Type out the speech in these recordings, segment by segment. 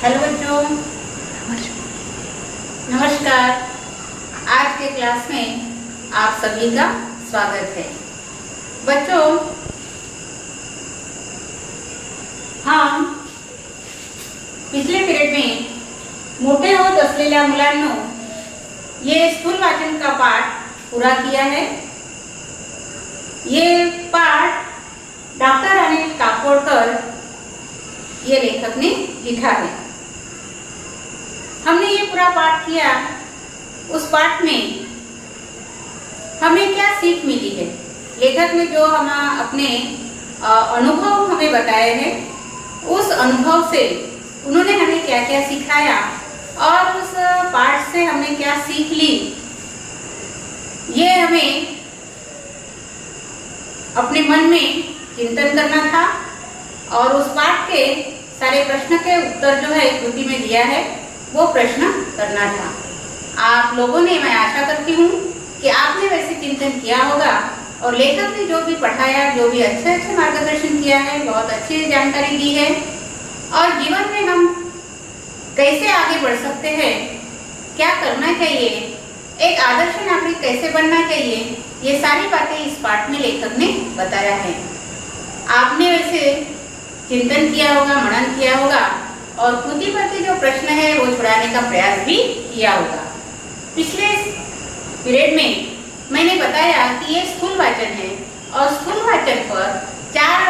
Hello बच्चों, नमस्कार। आज के क्लास में आप सभी का स्वागत है। बच्चों, हम पिछले पीरियड में मोठे होत असलेल्या मुलांनो ये स्थूल वाचन का पाठ पूरा किया है। ये पाठ डॉक्टर अनिल काकोडकर ये लेखक ने लिखा है। हमने ये पूरा पाठ किया, उस पाठ में हमें क्या सीख मिली है, लेखक ने जो हम अपने अनुभव हमें बताए हैं, उस अनुभव से उन्होंने हमें क्या क्या सिखाया और उस पाठ से हमने क्या सीख ली, ये हमें अपने मन में चिंतन करना था। और उस पाठ के सारे प्रश्न के उत्तर जो है कृति में दिया है वो प्रश्न करना था। आप लोगों ने, मैं आशा करती हूँ कि आपने वैसे चिंतन किया होगा और लेखक ने जो भी पढ़ाया, जो भी अच्छे अच्छे मार्गदर्शन किया है, बहुत अच्छी जानकारी दी है और जीवन में हम कैसे आगे बढ़ सकते हैं, क्या करना चाहिए, एक आदर्श नागरिक कैसे बनना चाहिए, ये सारी बातें इस पाठ में लेखक ने बताया है। आपने वैसे चिंतन किया होगा, मनन किया होगा और कृति पर के जो प्रश्न है वो छुड़ाने का प्रयास भी किया होगा। पिछले पीरियड में मैंने बताया कि ये स्थूल वाचन है और स्थूल वाचन पर चार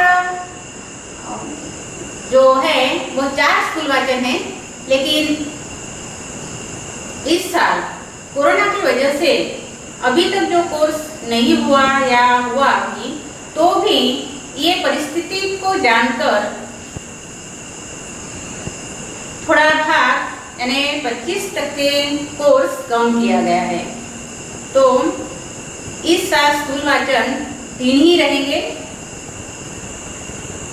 जो है वो चार स्थूल वाचन है, लेकिन इस साल कोरोना की वजह से अभी तक जो कोर्स नहीं हुआ या हुआ भी, तो भी ये परिस्थिति को जानकर थोड़ा भाग यानी 25% कोर्स कम किया गया है। तो इस साल स्थूल वाचन 3 ही रहेंगे,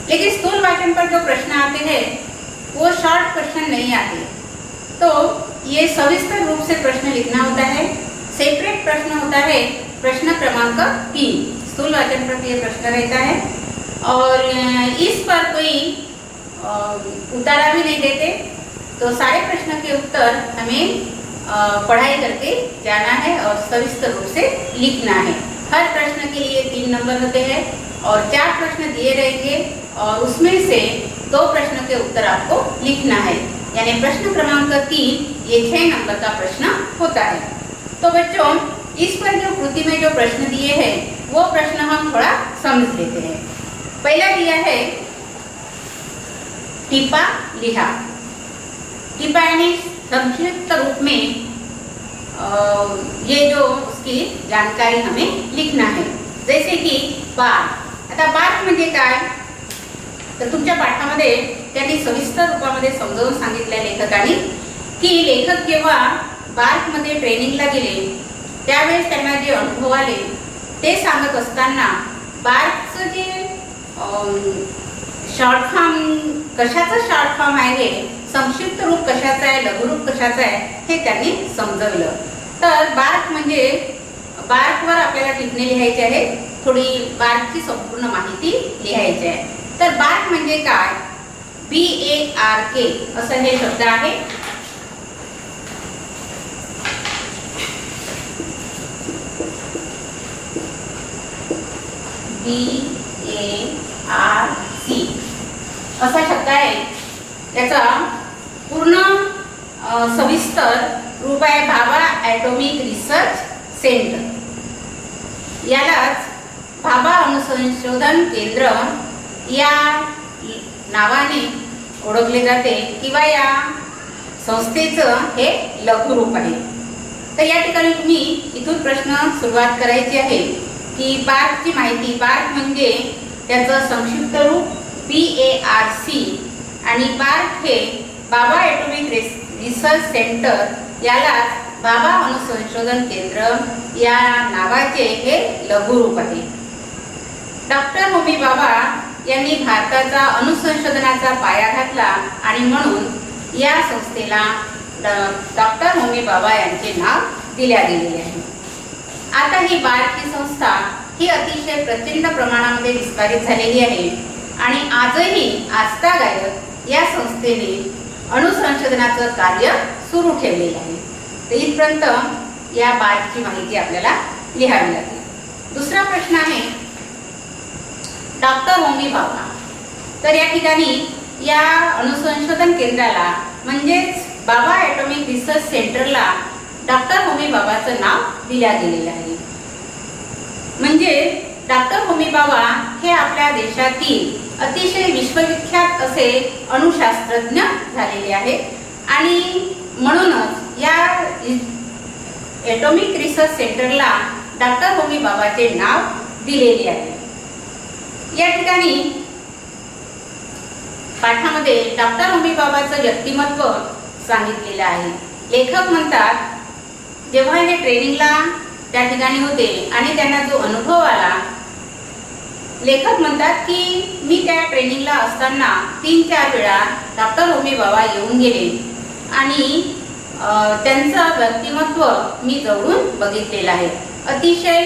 लेकिन स्थूल वाचन पर जो प्रश्न आते हैं वो शॉर्ट क्वेश्चन नहीं आते, तो ये सविस्तर रूप से प्रश्न लिखना होता है। सेपरेट प्रश्न होता है प्रश्न क्रमांक 3, स्थूल वाचन पर ये प्रश्न रहता है और इस पर कोई उतारा भी नहीं देते, तो सारे प्रश्न के उत्तर हमें पढ़ाई करके जाना है और सविस्तर रूप से लिखना है। हर प्रश्न के लिए 3 नंबर होते हैं और 4 प्रश्न दिए रहेंगे और उसमें से 2 प्रश्न के उत्तर आपको लिखना है, यानी प्रश्न क्रमांक 3 ये 6 नंबर का प्रश्न होता है। तो बच्चों, इस पर जो कृति में जो प्रश्न दिए हैं वो प्रश्न हम थोड़ा समझ लेते हैं। पहला दिया है टिपा लिहा। टिपा यानी संक्षिप्त रूप में ये जो उसकी जानकारी हमें लिखना है, जैसे की बार। आता बार म्हणजे काय, तर तुमच्या पाठामध्ये त्यांनी सविस्तर रूपामध्ये समजावून सांगितलं लेखकांनी की लेखक जेव्हा बार्क मध्ये ट्रेनिंगला गेले त्यावेळेस त्यांना जे अनुभव आले ते सांगत असताना बार्कचं जे शॉर्ट फॉर्म, कशाचं शॉर्ट फॉर्म आहे, संक्षिप्त रूप कशाचं आहे, लघुरूप कशाचं आहे, हे त्यांनी समजवलं। तर बार्क म्हणजे बार्कवर आपल्याला टिप्पणी लिहायची आहे, थोडी बार्कची संपूर्ण माहिती लिहायची आहे। तर बार्क म्हणजे काय, BARK असं हे शब्द आहे। BARC असा शब्द आहे। त्याचा पूर्ण सविस्तर रूप आहे भाभा ॲटॉमिक रिसर्च सेंटर। यालाच भाभा अणुसंशोधन केंद्र या नावाने ओळखले जाते किंवा या संस्थेचं हे लघुरूप आहे। तर या ठिकाणी तुम्ही इथून प्रश्न सुरुवात करायची आहे की बार्कची माहिती। बार्क म्हणजे त्याचं संक्षिप्त रूप BARC आणि बार्क हे भाभा ॲटॉमिक रिसर्च सेंटर, यालाच भाभा अणुसंशोधन केंद्र या नावाचे हे लघुरूप आहे। डॉक्टर होमी भाभा यांनी भारताचा अणुसंशोधनाचा पाया घातला आणि म्हणून या संस्थेला डॉक्टर होमी भाभा यांचे नाव दिले गेले आहे। आता ही बार्क ही संस्था ही अतिशय प्रचंड प्रमाणामध्ये विस्तारित झालेली आहे आणि आजही आस्थागायक या संस्थेने अणुसंशोधनाचं कार्य सुरू ठेवलेलं आहे. तर इथपर्यंत या बारची माहिती आपल्याला लिहावी लागेल. दुसरा प्रश्न आहे डॉक्टर होमी भाभा. तर या ठिकाणी या अणुसंशोधन केंद्राला म्हणजेच बाबा ॲटॉमिक रिसर्च सेंटरला डॉक्टर होमी भाभाचं नाव दिल्या गेलेलं आहे. म्हणजे डॉक्टर होमी भाभा हे आपल्या देशातील अतिशय विश्वविख्यात असे अणुशास्त्रज्ञ झालेले आहेत आणि म्हणूनच या ॲटॉमिक रिसर्च सेंटरला डॉक्टर होमी भाभाचे नाव दिलेले आहे. या ठिकाणी पाठामध्ये डॉक्टर होमी भाभाचं व्यक्तिमत्व सांगितलेलं आहे. लेखक म्हणतात, जेव्हा हे ट्रेनिंगला त्या ठिकाणी होते आणि त्यांना जो अनुभव आला, लेखक म्हणतात की मी त्या ट्रेनिंगला असताना 3-4 वेळा डॉक्टर होमी भाभा येऊन गेले आणि त्यांचं व्यक्तिमत्व मी जवळून बघितलेलं आहे. अतिशय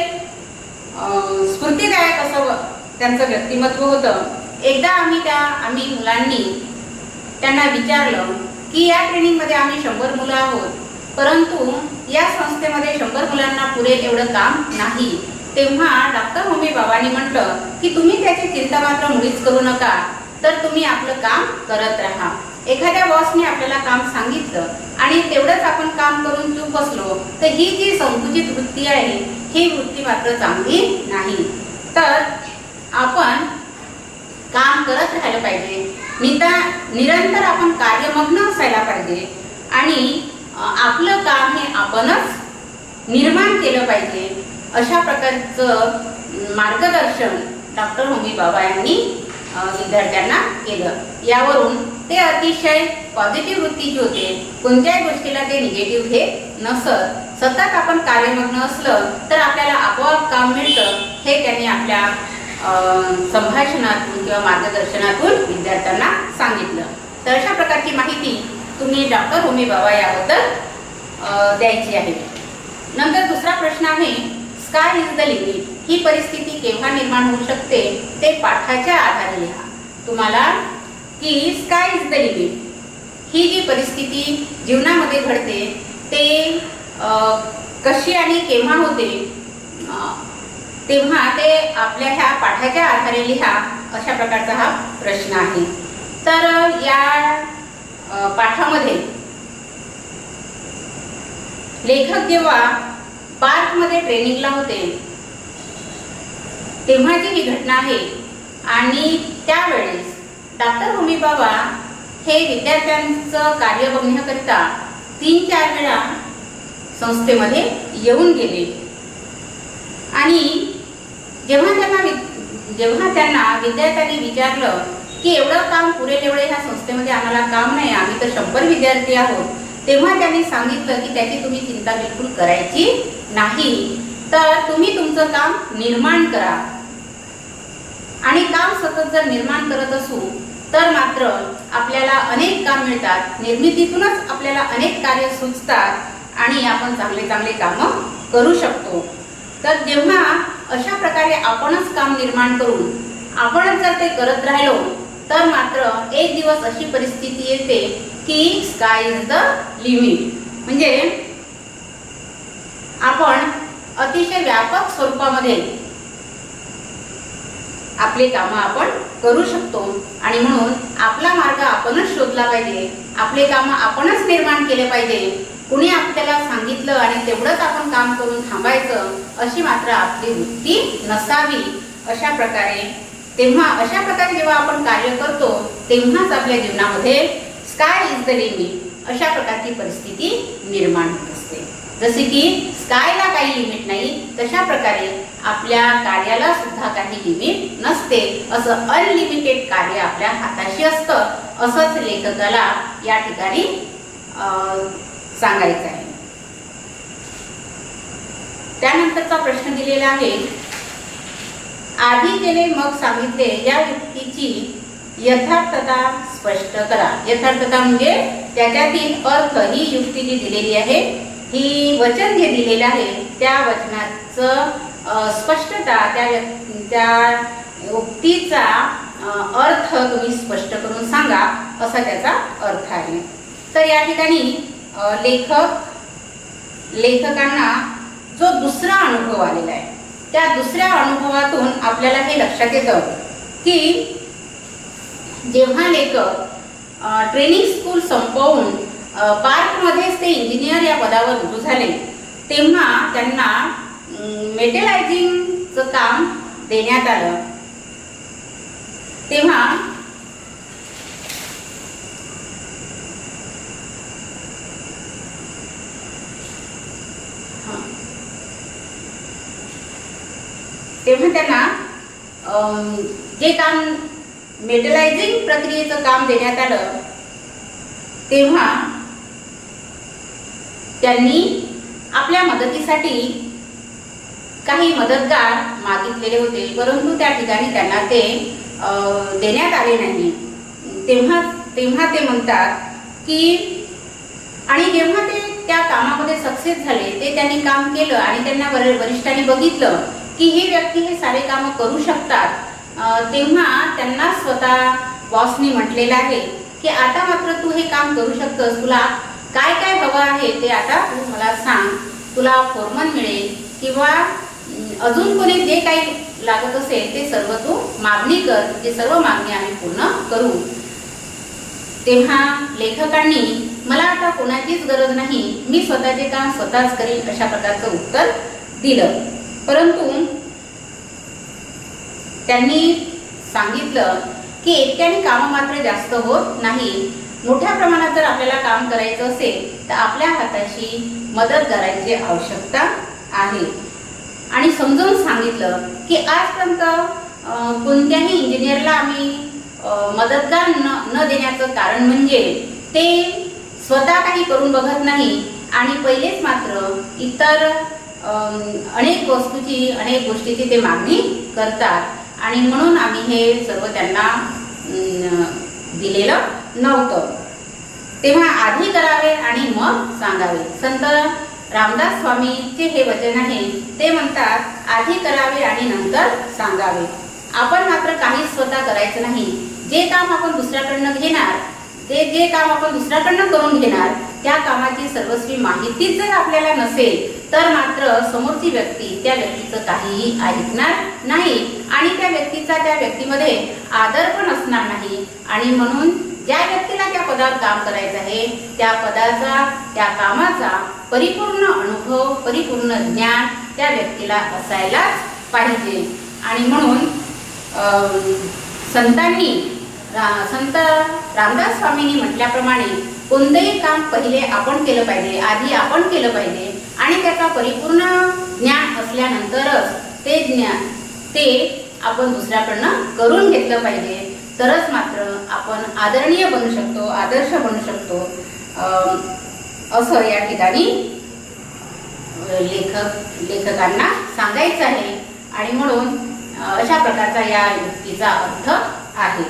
स्फूर्तिदायक असं त्यांचं व्यक्तिमत्व होतं. एकदा आम्ही मुलांनी त्यांना विचारलं की या ट्रेनिंगमध्ये आम्ही 100 मुलं आहोत, परंतु या संस्थेमध्ये 100 मुलांना पुरेल एवढं काम नाही. तेव्हा डॉक्टर होमी भाभांनी म्हटलं की तुम्ही त्याची चिंता मात्र मुळीच करू नका, तर तुम्ही आपलं काम करत राहा. एखाद्या बॉसने आपल्याला काम सांगितलं आणि तेवढंच आपण काम करून चूप बसलो तर ही जी संकुचित वृत्ती आहे ही वृत्ती मात्र चांगली नाही. तर आपण काम करत राहायला पाहिजे, निरंतर आपण कार्यमग्न असायला पाहिजे आणि आपलं काम हे आपणच निर्माण केलं पाहिजे. अशा प्रकारचं मार्गदर्शन डॉक्टर होमी भाभा यांनी विद्यार्थ्यांना केलं. यावरून ते अतिशय पॉझिटिव्ह वृत्तीचे होते. कोणत्याही गोष्टीला ते निगेटिव्ह घेत नसत. सतत आपण कार्यमग्न असलं तर आपल्याला आपोआप काम मिळतं, हे त्यांनी आपल्या संभाषणातून किंवा मार्गदर्शनातून विद्यार्थ्यांना सांगितलं. तर अशा प्रकारची माहिती तुम्ही डॉक्टर होमी भाभा याबद्दल द्यायची आहे. नंतर दुसरा प्रश्न आहे स्काय इज द लिमिट. ही परिस्थिती केव्हा निर्माण होऊ शकते ते पाठाच्या आधारे लिहा. तुम्हाला की स्काय इज द लिमिट ही जी परिस्थिती जीवनामध्ये घडते ते कशी आणि केव्हा होते तेव्हा ते आपल्या ह्या पाठाच्या आधारे लिहा, अशा प्रकारचा हा प्रश्न आहे. तर या पाठामध्ये लेखक जेव्हा पार्कमध्ये ट्रेनिंगला होते तेव्हाची ही घटना आहे आणि त्यावेळेस डॉक्टर होमी भाभा हे विद्यार्थ्यांचं कार्य बघण्याकरिता 3-4 वेळा संस्थेमध्ये येऊन गेले आणि जेव्हा त्यांना विद्यार्थ्यांनी विचारलं की एवढं काम पुरेल एवढे ह्या संस्थेमध्ये आम्हाला काम नाही, आम्ही तर 100 विद्यार्थी आहोत, तेव्हा त्यांनी सांगितलं की त्याची तुम्ही चिंता बिलकुल करायची नाही. तर तुम्ही तुमचं काम निर्माण करा आणि काम सतत जर निर्माण करत असू तर मात्र आपल्याला अनेक काम मिळतात. निर्मितीतूनच आपल्याला अनेक कार्य सुचतात आणि आपण चांगले चांगले कामं करू शकतो. तर जेव्हा अशा प्रकारे आपणच काम निर्माण करून आपणच जर ते करत राहिलो तर मात्र एक दिवस अशी परिस्थिती येते की स्काय इज द लिमिट. म्हणजे आपण अतिशय व्यापक स्वरूपामध्ये आपले कामं आपण करू शकतो आणि म्हणून आपला मार्ग आपणच शोधला पाहिजे. आपले कामं आपणच निर्माण केले पाहिजे. कुणी आपल्याला सांगितलं आणि तेवढंच आपण काम करून थांबायचं अशी मात्र आपली वृत्ती नसावी. अशा प्रकारे जेव्हा आपण कार्य करतो तेव्हाच आपल्या जीवनामध्ये स्काय इज द लिमिट अशा प्रकारची परिस्थिती निर्माण होत असते. जसे की स्कायला काही लिमिट नाही, तशा प्रकारे आपल्या कार्याला सुद्धा काही लिमिट नसते. असं अनलिमिटेड कार्य आपल्या हाताशी असतं, असंच लेखकाला या ठिकाणी सांगायचं आहे. त्यानंतरचा प्रश्न दिलेला आहे, आधी केले मग सांगितले या युक्तीची यथार्थता स्पष्ट करा. यथार्थता म्हणजे त्याच्यातील अर्थ. ही युक्ती जी दिलेली आहे, ही वचन जे दिलेलं आहे त्या वचनाचं स्पष्टता, त्या युक्तीचा अर्थ तुम्ही स्पष्ट करून सांगा, असा त्याचा अर्थ आहे. तर या ठिकाणी लेखकांना जो दुसरा अनुभव आलेला आहे, त्या दुसऱ्या अनुभवातून आपल्याला हे लक्षात येतं की जेव्हा लेखक ट्रेनिंग स्कूल संपवून पार्कमध्येच ते इंजिनियर या पदावर रुजू झाले, तेव्हा त्यांना मेटलायझिंगचं काम देण्यात आलं. तेव्हा त्यांना जे काम मेटलायझिंग प्रक्रियेचं काम देण्यात आलं, तेव्हा त्यांनी आपल्या मदतीसाठी काही मदतगार मागितलेले होते, परंतु त्या ठिकाणी त्यांना ते देण्यात आले नाही. तेव्हा ते म्हणतात की आणि जेव्हा ते त्या कामामध्ये सक्सेस झाले, ते त्यांनी काम केलं आणि त्यांना वरिष्ठांनी बघितलं की ही व्यक्ती हे सारे कामं करू शकतात, तेव्हा त्यांना स्वतः बॉसनी म्हटलेलं आहे की आता मात्र तू हे काम करू शकतोस, तुला काय काय हवं आहे ते आता तू मला सांग, तुला फोरमन मिळेल किंवा अजून कोणी जे काही लागत असेल ते सर्व तू मागणी कर, ते सर्व मागणी आम्ही पूर्ण करू. तेव्हा लेखकांनी मला आता कोणाचीच गरज नाही, मी स्वतःचे काम स्वतःच करीन अशा प्रकारचं उत्तर दिलं. परंतु त्यांनी सांगितलं की एकट्याने कामं मात्र जास्त होत नाही, मोठ्या प्रमाणात जर आपल्याला काम करायचं असेल तर आपल्या हाताशी मदतगारांची आवश्यकता आहे. आणि समजावून सांगितलं की आजपर्यंत कोणत्याही इंजिनियरला आम्ही मदतगार न देण्याचं कारण म्हणजे ते स्वतः काही करून बघत नाही आणि पहिलेच मात्र इतर अनेक गोष्टीची ते मागणी करतात आणि म्हणून आम्ही हे सर्व त्यांना दिलेलं नव्हतं. तेव्हा आधी करावे आणि मग सांगावे. संत रामदास स्वामीचे हे वचन आहे. ते म्हणतात आधी करावे आणि नंतर सांगावे. आपण मात्र काहीच स्वतः करायचं नाही. जे काम आपण दुसऱ्याकडनं घेणार, जे काम आपण दुसऱ्याकडनं करून घेणार, त्या कामाची सर्वस्वी माहितीच जर आपल्याला नसेल तर मात्र समोरची व्यक्ती त्या व्यक्तीचं काहीही ऐकणार नाही आणि त्या व्यक्तीमध्ये आदर पण असणार नाही. आणि म्हणून ज्या व्यक्तीला त्या पदावर काम करायचं आहे त्या पदाचा, त्या कामाचा परिपूर्ण अनुभव, परिपूर्ण ज्ञान त्या व्यक्तीला असायलाच पाहिजे. आणि म्हणून संत रामदास स्वामींनी म्हटल्याप्रमाणे कोणतेही काम पहिले आपण केलं पाहिजे, आधी आपण केलं पाहिजे आणि त्याचा परिपूर्ण ज्ञान असल्यानंतरच ते आपण दुसऱ्याकडनं करून घेतलं पाहिजे. तरच मात्र आपण आदरणीय बनू शकतो, आदर्श बनू शकतो असं या ठिकाणी लेखकांना सांगायचं आहे. आणि म्हणून अशा प्रकारचा या युक्तीचा अर्थ आहे.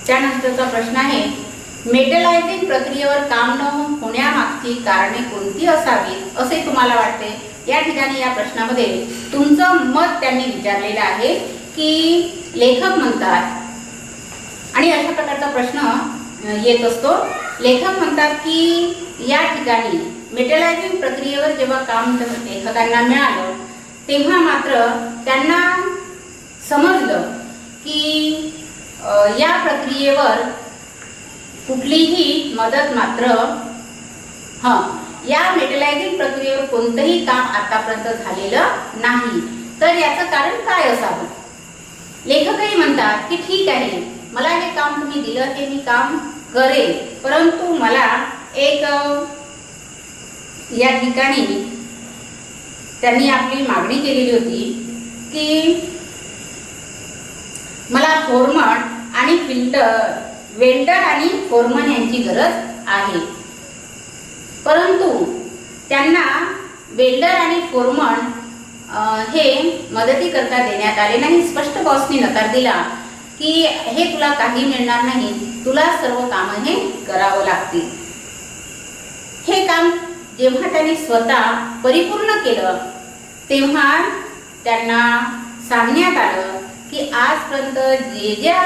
त्यानंतरचा प्रश्न आहे, मेटलायझिंग प्रक्रियेवर काम न होण्यामागची कारणे कोणती असावीत असे तुम्हाला वाटते? या ठिकाणी या प्रश्नामध्ये तुमचं मत त्यांनी विचारलेलं आहे की लेखक म्हणतात, आणि अशा प्रकारचा प्रश्न येत असतो. लेखक म्हणतात की या ठिकाणी मेटलायझिंग प्रक्रियेवर जेव्हा काम लेखकांना मिळालं तेव्हा मात्र त्यांना समजलं की या प्रक्रियेवर कुठलीही मदत मात्र या मेटलायझिंग प्रक्रियेवर कोणतंही काम आतापर्यंत झालेलं नाही. तर याचं कारण काय असावं? लेखकही म्हणतात की ठीक आहे, मला हे काम तुम्ही दिलं ते मी काम करेल, परंतु मला एक या ठिकाणी त्यांनी आपली मागणी केलेली होती की मला फोरमन आणि वेल्डर आणि फोरमन यांची गरज आहे. परंतु त्यांना वेल्डर आणि फोरमन हे मदती करता देण्यात आले नाही. स्पष्ट बॉसनी नकार दिला की हे तुला काही मिळणार नाही, तुला सर्व कामं हे करावं लागतील. हे काम जेव्हा त्यांनी स्वतः परिपूर्ण केलं तेव्हा त्यांना सांगण्यात आलं की आजपर्यंत जे ज्या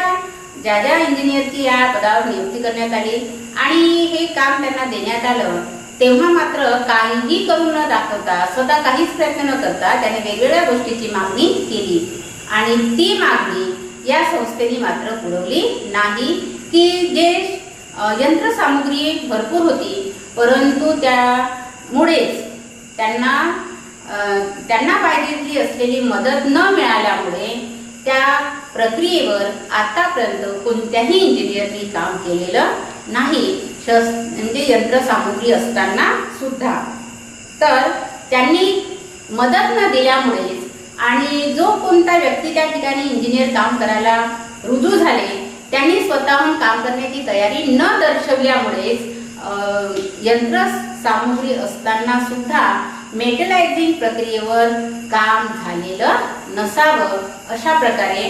ज्या ज्या इंजिनियरची या पदावर नियुक्ती करण्यात आली आणि हे काम त्यांना देण्यात आलं, तेव्हा मात्र काहीही करून न दाखवता, स्वतः काहीच प्रयत्न न करता त्याने वेगवेगळ्या गोष्टीची मागणी केली आणि ती मागणी या संस्थेने मात्र पुरवली नाही. की जे यंत्रसामुग्री भरपूर होती, परंतु त्यामुळेच त्यांना पाहिजेली असलेली मदत न मिळाल्यामुळे त्या प्रक्रियेवर आतापर्यंत कोणत्याही इंजिनियरनी काम केलेलं नाही, म्हणजे यंत्रसामुग्री असताना सुद्धा. तर त्यांनी मदत न दिल्यामुळे आणि जो कोणता व्यक्ती त्या ठिकाणी इंजिनियर काम करायला रुजू झाले, त्यांनी स्वतःहून काम करण्याची तयारी न दर्शवल्यामुळेच यंत्रसामुग्री असताना सुद्धा मेटलायझिंग प्रक्रियेवर काम झालेलं नसावं, अशा प्रकारे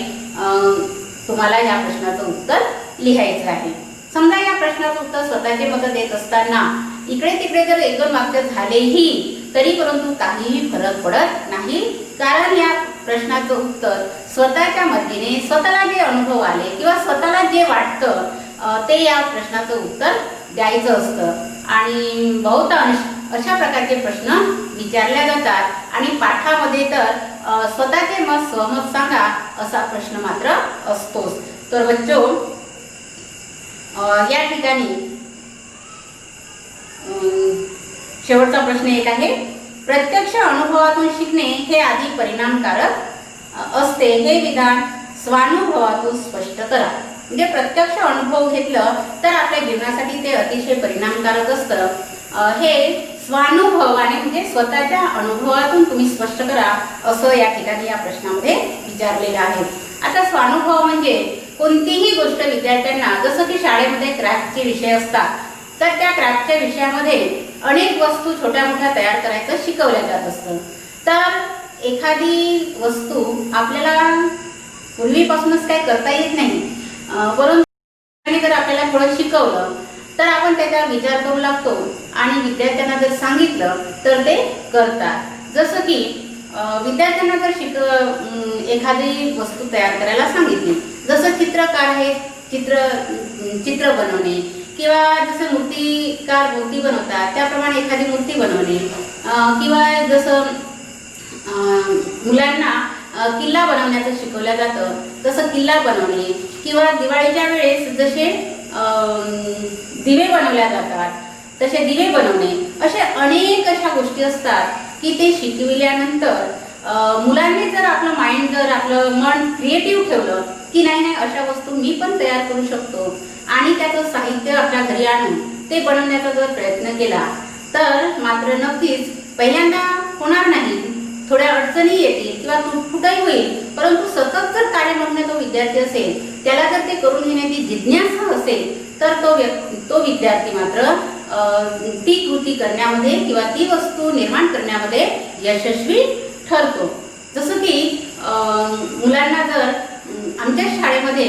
तुम्हाला या प्रश्नाचं उत्तर लिहायचं आहे. समजा या प्रश्नाचं उत्तर स्वतःचे मत देत असताना इकडे तिकडे जर 1-2 वाक्य झालेही तरी परंतु काहीही फरक पडत नाही, कारण या प्रश्नाचं उत्तर स्वतःच्या मतीने स्वतःला जे अनुभव आले किंवा स्वतःला जे वाटतं ते या प्रश्नाचं उत्तर द्यायचं असतं. आणि बहुतांश अशा प्रकारचे प्रश्न विचारले जातात आणि पाठामध्ये तर स्वतःचे मत स्वमत सांगा असा प्रश्न मात्र असतोच. तर बच्चो, या ठिकाणी शेवटचा प्रश्न एक आहे, प्रत्यक्ष अनुभवातून शिकणे हे अधिक परिणामकारक असते, हे विधान स्वानुभवातून स्पष्ट करा. म्हणजे प्रत्यक्ष अनुभव घेतलं तर आपल्या जीवनासाठी ते अतिशय परिणामकारक असतं. हे स्वानुभवाने म्हणजे स्वतःच्या अनुभवातून तुम्ही स्पष्ट करा असं या ठिकाणी या प्रश्नामध्ये विचारलेलं आहे. आता स्वानुभव म्हणजे कोणतीही गोष्ट विद्यार्थ्यांना, जसं की शाळेमध्ये क्राफ्टचे विषय असतात, तर त्या क्राफ्टच्या विषयामध्ये अनेक वस्तू छोट्या मोठ्या तयार करायचं शिकवल्या जात असतं. तर एखादी वस्तू आपल्याला पूर्वीपासूनच काय करता येत नाही, परंतु जर आपल्याला थोडं शिकवलं तर आपण त्याचा विचार करू लागतो आणि विद्यार्थ्यांना जर सांगितलं तर ते करतात. जसं की विद्यार्थ्यांना जर एखादी वस्तू तयार करायला सांगितली, जसं चित्रकार आहे चित्र बनवणे किंवा जसं मूर्तिकार मूर्ती बनवतात त्याप्रमाणे एखादी मूर्ती बनवणे, किंवा जसं मुलांना किल्ला बनवण्याचं शिकवलं जातं तसं किल्ला बनवणे, किंवा दिवाळीच्या वेळेस जसे दिवे बनवल्या जातात तसे दिवे बनवणे, असे अनेक अशा गोष्टी असतात की ते शिकविल्यानंतर मुलांनी जर आपलं माइंड, जर आपलं मन क्रिएटिव्ह ठेवलं की नाही अशा वस्तू मी पण तयार करू शकतो आणि त्याचं साहित्य आपल्या घरी आणून ते बनवण्याचा जर प्रयत्न केला तर मात्र नक्कीच पहिल्यांदा होणार नाही, थोड्या अडचणी येतील किंवा तुटफुटही होईल, परंतु सतत जर कार्यमग्न तो विद्यार्थी असेल, त्याला जर ते करून घेण्याची जिज्ञासा असेल तर तो विद्यार्थी मात्र ती कृती करण्यामध्ये किंवा ती वस्तू निर्माण करण्यामध्ये यशस्वी ठरतो. जसं की मुलांना जर आमच्या शाळेमध्ये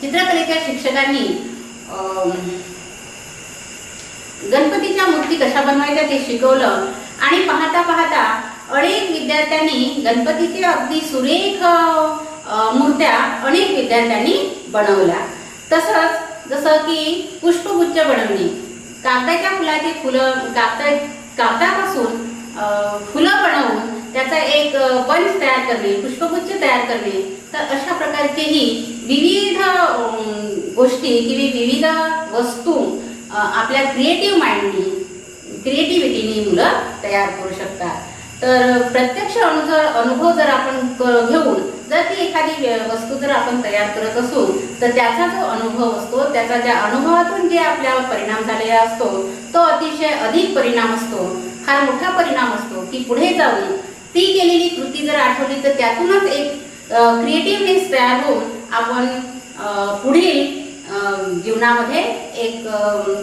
चित्रकलेच्या शिक्षकांनी गणपतीच्या मूर्ती कशा बनवायच्या ते शिकवलं आणि पाहता पाहता अनेक विद्यार्थ्यांनी गणपतीचे अगदी सुरेख मूर्त्या अनेक विद्यार्थ्यांनी बनवल्या. तसंच जसं की पुष्पगुच्छ बनवणे, कागदाच्या फुलाची कागदापासून फुलं बनवून त्याचा एक बंच तयार करणे, पुष्पगुच्छ तयार करणे, तर अशा प्रकारचेही विविध गोष्टी किंवा विविध वस्तू आपल्या क्रिएटिव्हिटीने मुलं तयार करू शकतात. तर प्रत्यक्ष अनुभव जर आपण घेऊन जर ती एखादी वस्तू जर आपण तयार करत असू तर त्याचा जो अनुभव असतो, त्याचा ज्या अनुभवातून जे आपल्यावर परिणाम झालेला असतो तो अतिशय अधिक परिणाम असतो, फार मोठा परिणाम असतो की पुढे जाऊन ती केलेली कृती जर आठवली तर त्यातूनच एक क्रिएटिव्हनेस तयार होऊन आपण पुढील जीवनामध्ये एक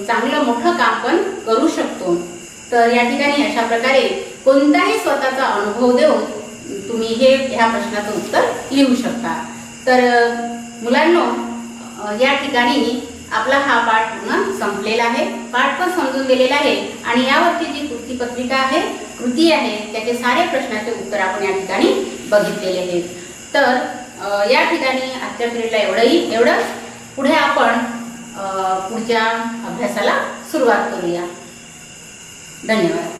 चांगलं मोठं काम पण करू शकतो. तर या ठिकाणी अशा प्रकारे कोणताही स्वतःचा अनुभव देऊन तुम्ही ह्या प्रश्नाचं उत्तर लिहू शकता. तर मुलांनो, या ठिकाणी आपला हा पाठ पूर्ण संपलेला आहे. पाठ पण समजून दिलेला आहे आणि यावरची जी कृतीपत्रिका आहे, कृती आहे, त्याचे सारे प्रश्नाचे उत्तर आपण या ठिकाणी बघितलेले आहेत. तर या ठिकाणी आजच्या पिरियडला एवढं. पुढे आपण पुढच्या अभ्यासाला सुरुवात करूया. धन्यवाद.